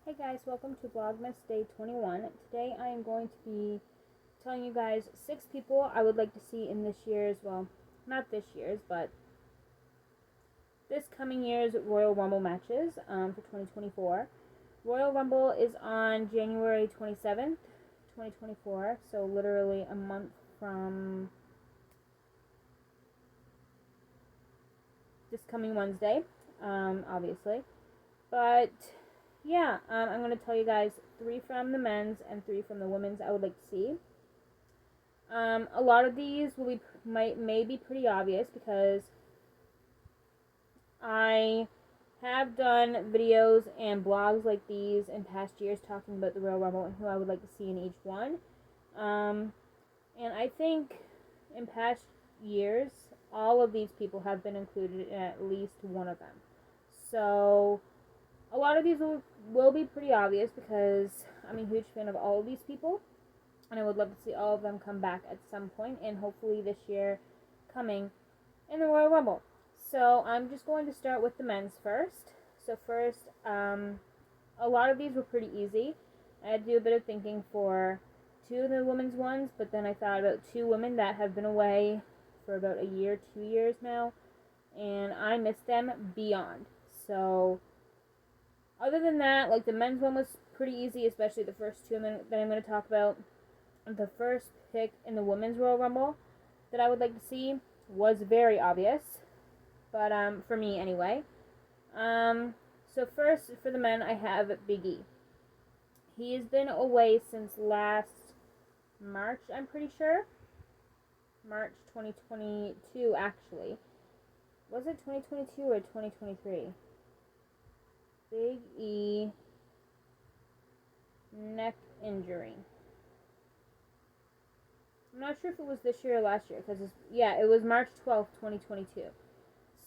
Hey guys, welcome to VLOGMAS Day 21. Today I am going to be telling you guys 6 people I would like to see in this year's, well, not this year's, but this coming year's Royal Rumble matches for 2024. Royal Rumble is on January 27th, 2024, so literally a month from this coming Wednesday, obviously. But yeah, I'm going to tell you guys 3 from the men's and 3 from the women's I would like to see. A lot of these may be pretty obvious because I have done videos and blogs like these in past years talking about the Royal Rumble and who I would like to see in each one. And I think in past years, all of these people have been included in at least one of them. So a lot of these will be pretty obvious because I'm a huge fan of all of these people. And I would love to see all of them come back at some point, and hopefully this year coming in the Royal Rumble. So I'm just going to start with the men's first. So first, a lot of these were pretty easy. I had to do a bit of thinking for 2 of the women's ones, but then I thought about 2 women that have been away for about a year, 2 years now, and I miss them beyond. So other than that, like the men's one was pretty easy, especially the first 2 that I'm going to talk about. The first pick in the Women's Royal Rumble that I would like to see was very obvious, but for me anyway. So first, for the men, I have Big E. He has been away since last March, I'm pretty sure. March 2022, actually. Was it 2022 or 2023? Big E neck injury. I'm not sure if it was this year or last year, because it was March 12th, 2022.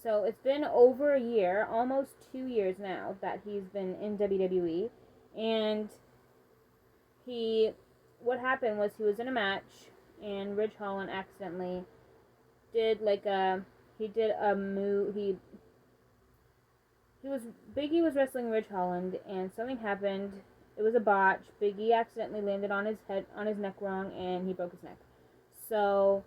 So it's been over a year, almost 2 years now, that he's been in WWE. And what happened was he was in a match, and Ridge Holland accidentally did a move. Big E was wrestling Ridge Holland, and something happened. It was a botch. Big E accidentally landed on his neck wrong, and he broke his neck. So,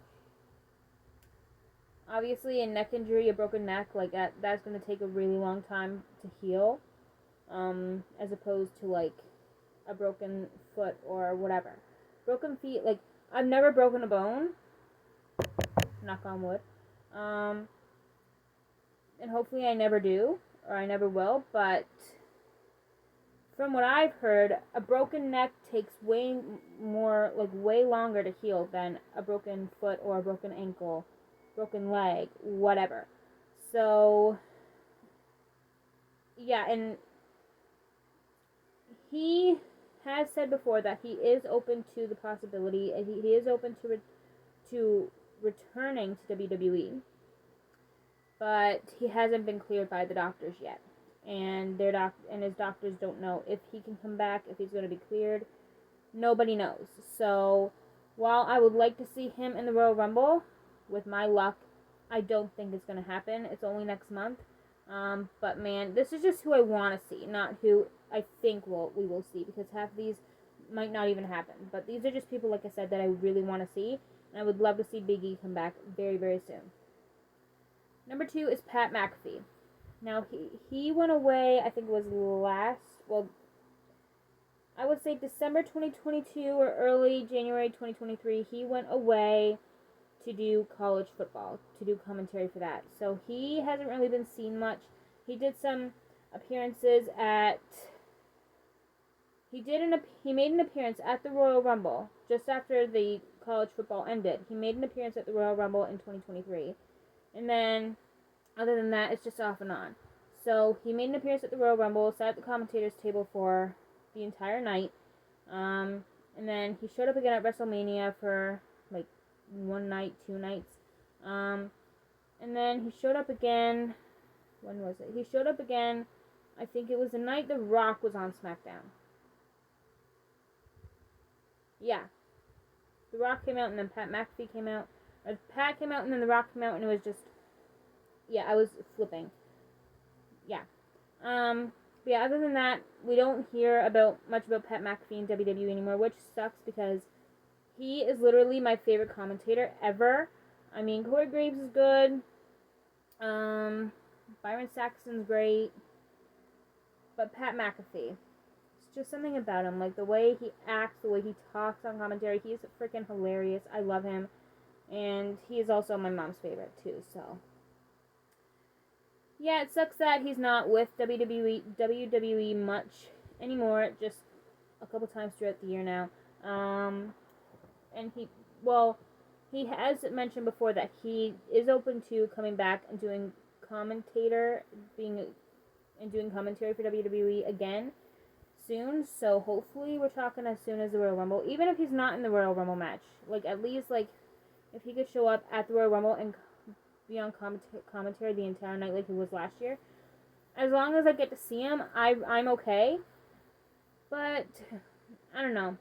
obviously, a neck injury, a broken neck, like that's going to take a really long time to heal, as opposed to, like, a broken foot or whatever. Broken feet, like, I've never broken a bone, knock on wood, and hopefully I never do, or I never will, but from what I've heard, a broken neck takes way longer to heal than a broken foot or a broken ankle, broken leg, whatever. So, yeah, and he has said before that he is open to the possibility, he is open to returning to WWE, but he hasn't been cleared by the doctors yet. And his doctors don't know if he can come back, if he's going to be cleared. Nobody knows. So, while I would like to see him in the Royal Rumble, with my luck, I don't think it's going to happen. It's only next month. But man, this is just who I want to see, not who I think we will see, because half of these might not even happen. But these are just people, like I said, that I really want to see, and I would love to see Big E come back very, very soon. Number 2 is Pat McAfee. Now, he went away, I think it was I would say December 2022 or early January 2023, he went away to do college football, to do commentary for that. So he hasn't really been seen much. He did some appearances he made an appearance at the Royal Rumble just after the college football ended. He made an appearance at the Royal Rumble in 2023. And then, other than that, it's just off and on. So he made an appearance at the Royal Rumble, sat at the commentator's table for the entire night. And then he showed up again at WrestleMania for like 1 night, 2 nights. And then he showed up again. When was it? He showed up again. I think it was the night The Rock was on SmackDown. Yeah. The Rock came out and then Pat McAfee came out. Pat came out and then The Rock came out, and it was just, I was flipping. Yeah. But yeah, other than that, we don't hear much about Pat McAfee in WWE anymore, which sucks because he is literally my favorite commentator ever. I mean, Corey Graves is good. Byron Saxton's great. But Pat McAfee, it's just something about him. Like, the way he acts, the way he talks on commentary. He's freaking hilarious. I love him. And he is also my mom's favorite, too, so. Yeah, it sucks that he's not with WWE much anymore. Just a couple times throughout the year now. And he has mentioned before that he is open to coming back and doing commentary for WWE again soon. So hopefully we're talking as soon as the Royal Rumble. Even if he's not in the Royal Rumble match, like at least like if he could show up at the Royal Rumble and be on commentary the entire night like he was last year. As long as I get to see him, I'm okay. But I don't know.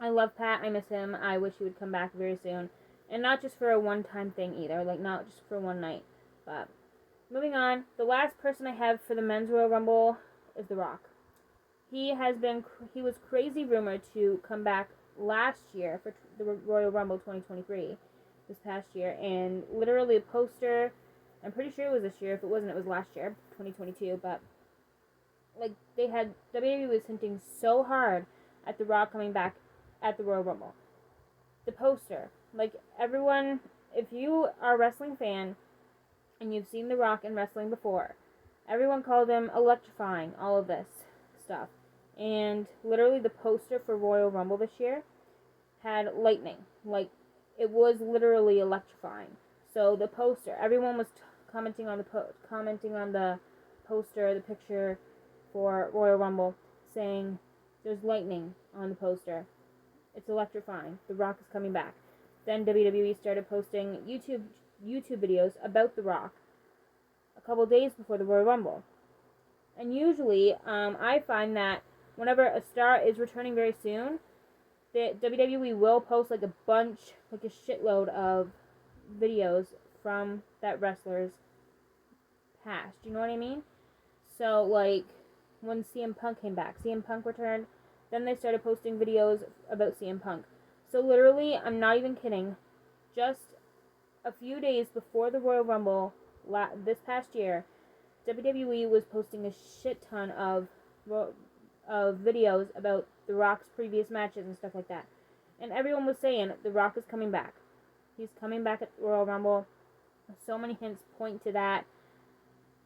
I love Pat. I miss him. I wish he would come back very soon. And not just for a one-time thing either. Like, not just for one night. But, moving on. The last person I have for the Men's Royal Rumble is The Rock. He was crazy rumored to come back last year for the Royal Rumble 2023. This past year. And literally a poster. I'm pretty sure it was this year. If it wasn't, it was last year. 2022. But, like, WWE was hinting so hard at The Rock coming back at the Royal Rumble. The poster. Like, everyone, if you are a wrestling fan and you've seen The Rock in wrestling before, everyone called him electrifying, all of this stuff. And literally the poster for Royal Rumble this year had lightning. Like, it was literally electrifying. So the poster, everyone was commenting on the poster, the picture for Royal Rumble, saying there's lightning on the poster. It's electrifying. The Rock is coming back. Then WWE started posting YouTube videos about The Rock a couple days before the Royal Rumble. And usually, I find that whenever a star is returning very soon, the WWE will post like a shitload of videos from that wrestler's past. You know what I mean? So, like, when CM Punk came back, CM Punk returned. Then they started posting videos about CM Punk. So literally, I'm not even kidding, just a few days before the Royal Rumble this past year, WWE was posting a shit ton of videos about The Rock's previous matches and stuff like that. And everyone was saying, The Rock is coming back. He's coming back at the Royal Rumble. So many hints point to that.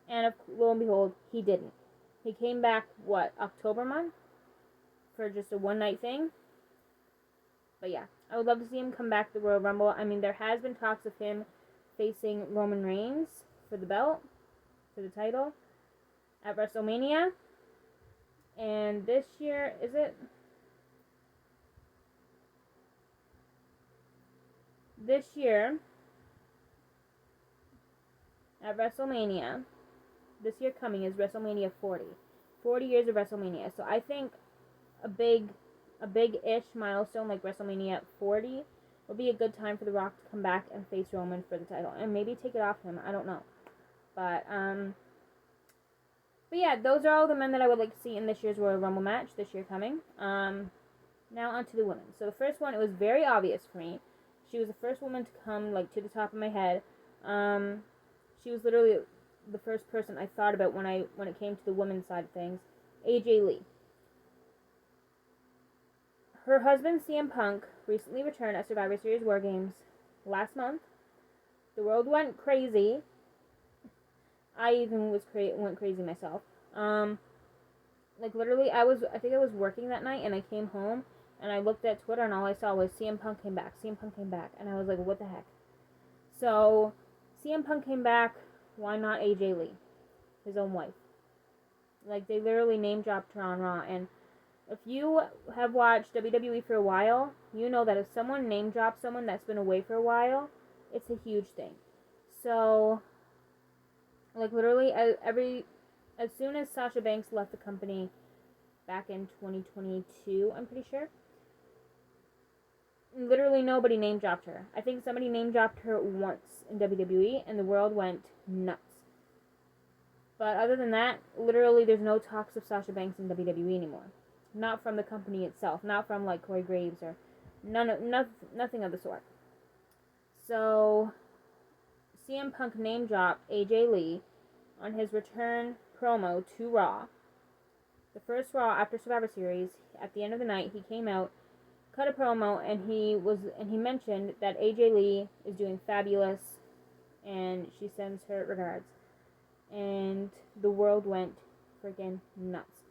And lo and behold, he didn't. He came back, October month? For just a one-night thing. But yeah, I would love to see him come back to the Royal Rumble. I mean, there has been talks of him facing Roman Reigns for the belt, for the title, at WrestleMania. And this year, is it? This year, at WrestleMania, this year coming is WrestleMania 40. 40 years of WrestleMania. So I think a big-ish milestone like WrestleMania 40 would be a good time for The Rock to come back and face Roman for the title. And maybe take it off him. I don't know. But yeah, those are all the men that I would like to see in this year's Royal Rumble match, this year coming. Now on to the women. So the first one, it was very obvious for me. She was the first woman to come, like, to the top of my head. She was literally the first person I thought about when it came to the women's side of things. AJ Lee. Her husband, CM Punk, recently returned at Survivor Series War Games last month. The world went crazy. I even went crazy myself. Like, literally, I think I was working that night, and I came home, and I looked at Twitter, and all I saw was CM Punk came back, CM Punk came back, and I was like, what the heck? So, CM Punk came back, why not AJ Lee, his own wife? Like, they literally name-dropped her on Raw, and if you have watched WWE for a while, you know that if someone name-drops someone that's been away for a while, it's a huge thing. So, like, literally, as soon as Sasha Banks left the company back in 2022, I'm pretty sure, literally nobody name-dropped her. I think somebody name-dropped her once in WWE, and the world went nuts. But other than that, literally there's no talks of Sasha Banks in WWE anymore. Not from the company itself, not from like Corey Graves or nothing of the sort. So CM Punk name dropped AJ Lee on his return promo to Raw. The first Raw after Survivor Series. At the end of the night, he came out, cut a promo, and he mentioned that AJ Lee is doing fabulous, and she sends her regards. And the world went freaking nuts.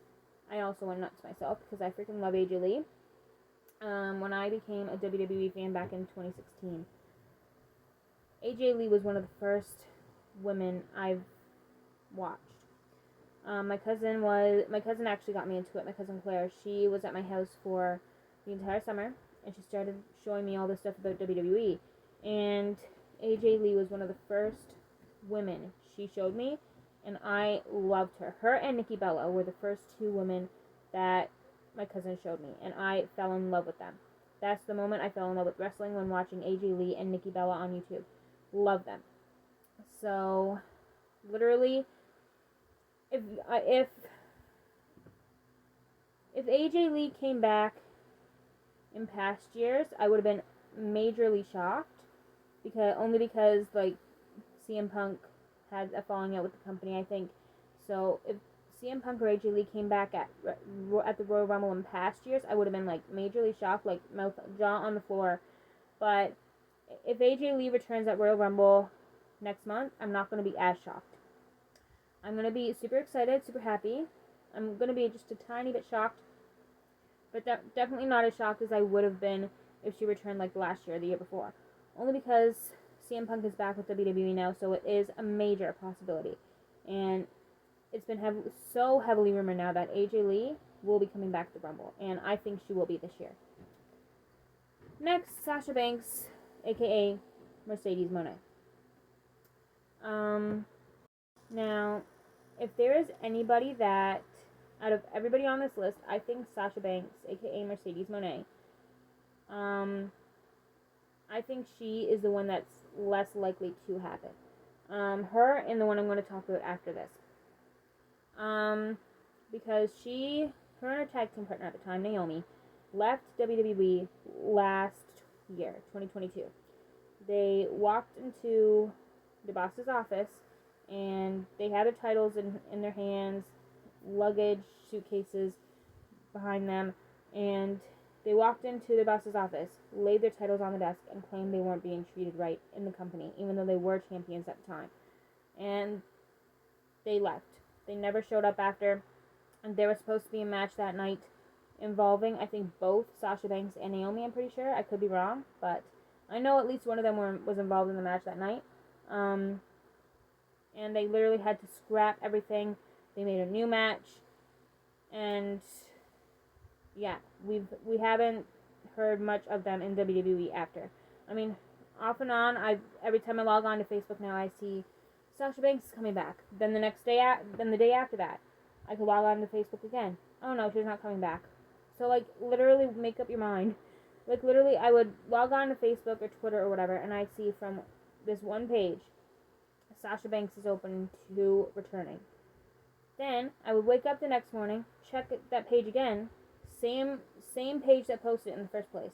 I also went nuts myself because I freaking love AJ Lee. When I became a WWE fan back in 2016, AJ Lee was one of the first women I've watched. My cousin actually got me into it. My cousin Claire, she was at my house for the entire summer, and she started showing me all this stuff about WWE. And AJ Lee was one of the first women she showed me, and I loved her. Her and Nikki Bella were the first two women that my cousin showed me, and I fell in love with them. That's the moment I fell in love with wrestling, when watching AJ Lee and Nikki Bella on YouTube. Love them. So, literally, if AJ Lee came back in past years, I would have been majorly shocked, because like CM Punk had a falling out with the company, I think. So if CM Punk or AJ Lee came back at the Royal Rumble in past years, I would have been like majorly shocked, like jaw on the floor. But if AJ Lee returns at Royal Rumble next month, I'm not going to be as shocked. I'm going to be super excited, super happy. I'm going to be just a tiny bit shocked, but definitely not as shocked as I would have been if she returned like last year or the year before. Only because CM Punk is back with WWE now, so it is a major possibility. And it's been so heavily rumored now that AJ Lee will be coming back to the Rumble, and I think she will be this year. Next, Sasha Banks, aka Mercedes Moné. Now, if there is anybody that, out of everybody on this list, I think Sasha Banks, aka Mercedes Moné, I think she is the one that's less likely to happen. Her and the one I'm going to talk about after this. Because her and her tag team partner at the time, Naomi, left WWE last year, 2022. They walked into the boss's office, and they had their titles in their hands, luggage, suitcases behind them, and they walked into the boss's office, laid their titles on the desk, and claimed they weren't being treated right in the company, even though they were champions at the time. And they left. They never showed up after. And there was supposed to be a match that night involving, I think, both Sasha Banks and Naomi, I'm pretty sure. I could be wrong, but I know at least one of them was involved in the match that night. And they literally had to scrap everything. They made a new match. And yeah, we haven't heard much of them in WWE after. I mean, off and on, every time I log on to Facebook now, I see Sasha Banks is coming back. Then the day after that, I could log on to Facebook again. Oh no, she's not coming back. So like, literally make up your mind. Like, literally, I would log on to Facebook or Twitter or whatever, and I'd see from this one page, Sasha Banks is open to returning. Then I would wake up the next morning, check that page again, same page that posted it in the first place.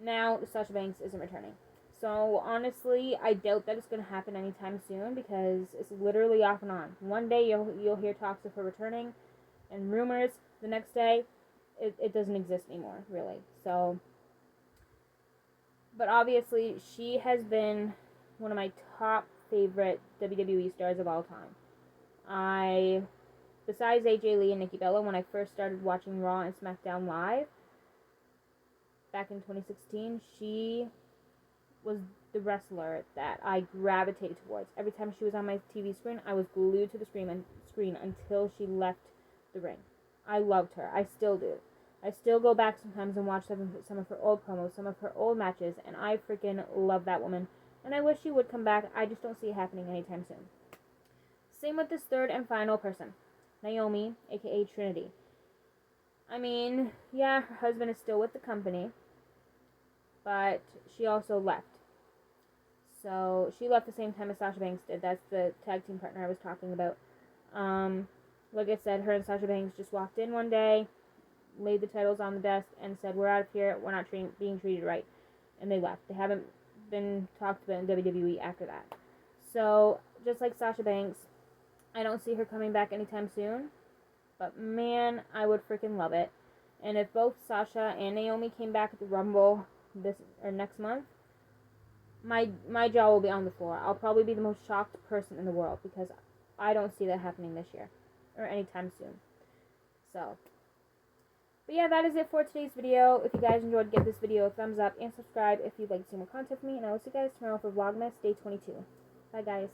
Now Sasha Banks isn't returning. So honestly, I doubt that it's going to happen anytime soon, because it's literally off and on. One day you'll hear talks of her returning and rumors. The next day, it doesn't exist anymore, really. So, but obviously, she has been one of my top favorite WWE stars of all time. Besides AJ Lee and Nikki Bella, when I first started watching Raw and SmackDown Live back in 2016, she was the wrestler that I gravitated towards. Every time she was on my TV screen, I was glued to the screen until she left the ring. I loved her. I still do. I still go back sometimes and watch some of her old promos, some of her old matches, and I freaking love that woman. And I wish she would come back. I just don't see it happening anytime soon. Same with this third and final person, Naomi, aka Trinity. I mean, yeah, her husband is still with the company, but she also left. So she left the same time as Sasha Banks did. That's the tag team partner I was talking about. Like I said, her and Sasha Banks just walked in one day, laid the titles on the desk, and said, "We're out of here. We're not being treated right," and they left. They haven't been talked about in WWE after that. So just like Sasha Banks, I don't see her coming back anytime soon. But man, I would freaking love it. And if both Sasha and Naomi came back at the Rumble this or next month, my jaw will be on the floor. I'll probably be the most shocked person in the world because I don't see that happening this year or anytime soon. So, but yeah, that is it for today's video. If you guys enjoyed, give this video a thumbs up and subscribe if you'd like to see more content from me. And I will see you guys tomorrow for Vlogmas Day 22. Bye, guys.